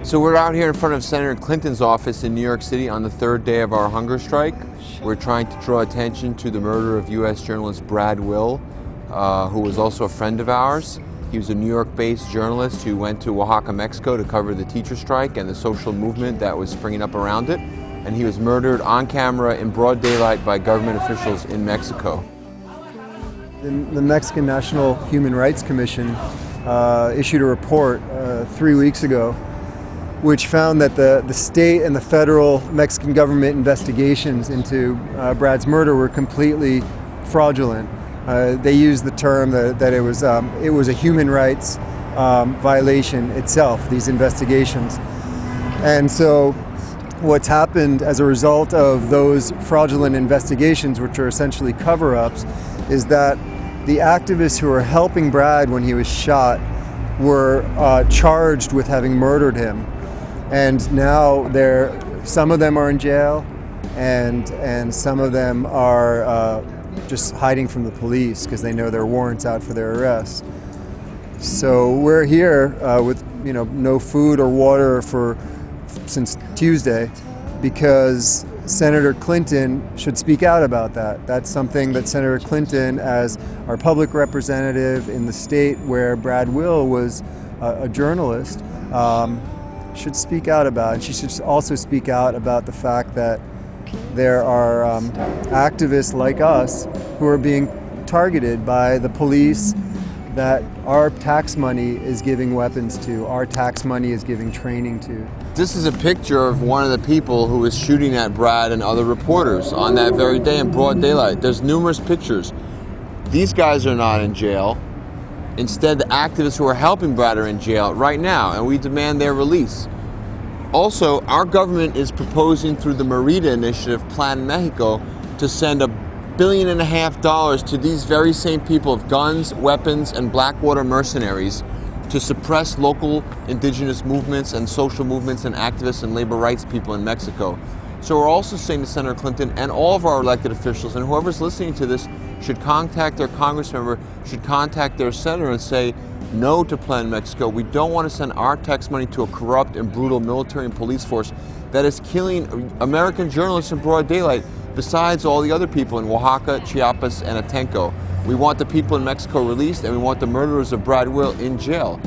So we're out here in front of Senator Clinton's office in New York City on the third day of our hunger strike. We're trying to draw attention to the murder of U.S. journalist Brad Will, who was also a friend of ours. He was a New York-based journalist who went to Oaxaca, Mexico to cover the teacher strike and the social movement that was springing up around it. And he was murdered on camera in broad daylight by government officials in Mexico. The Mexican National Human Rights Commission issued a report 3 weeks ago which found that the state and the federal Mexican government investigations into Brad's murder were completely fraudulent. They used the term that it was a human rights violation itself, these investigations. And so what's happened as a result of those fraudulent investigations, which are essentially cover-ups, is that the activists who were helping Brad when he was shot were charged with having murdered him. And now some of them are in jail, and some of them are just hiding from the police because they know there are warrants out for their arrest. So we're here with no food or water since Tuesday because Senator Clinton should speak out about that. That's something that Senator Clinton, as our public representative in the state where Brad Will was a journalist, should speak out about. And she should also speak out about the fact that there are activists like us who are being targeted by the police that our tax money is giving weapons to, our tax money is giving training to. This is a picture of one of the people who was shooting at Brad and other reporters on that very day in broad daylight. There's numerous pictures. These guys are not in jail. Instead, the activists who are helping Brad are in jail right now, and we demand their release. Also, our government is proposing through the Merida Initiative, Plan Mexico, to send $1.5 billion to these very same people of guns, weapons, and Blackwater mercenaries to suppress local indigenous movements and social movements and activists and labor rights people in Mexico. So we're also saying to Senator Clinton and all of our elected officials, and whoever's listening to this should contact their Congress member, should contact their senator and say no to Plan Mexico. We don't want to send our tax money to a corrupt and brutal military and police force that is killing American journalists in broad daylight, besides all the other people in Oaxaca, Chiapas, and Atenco. We want the people in Mexico released, and we want the murderers of Brad Will in jail.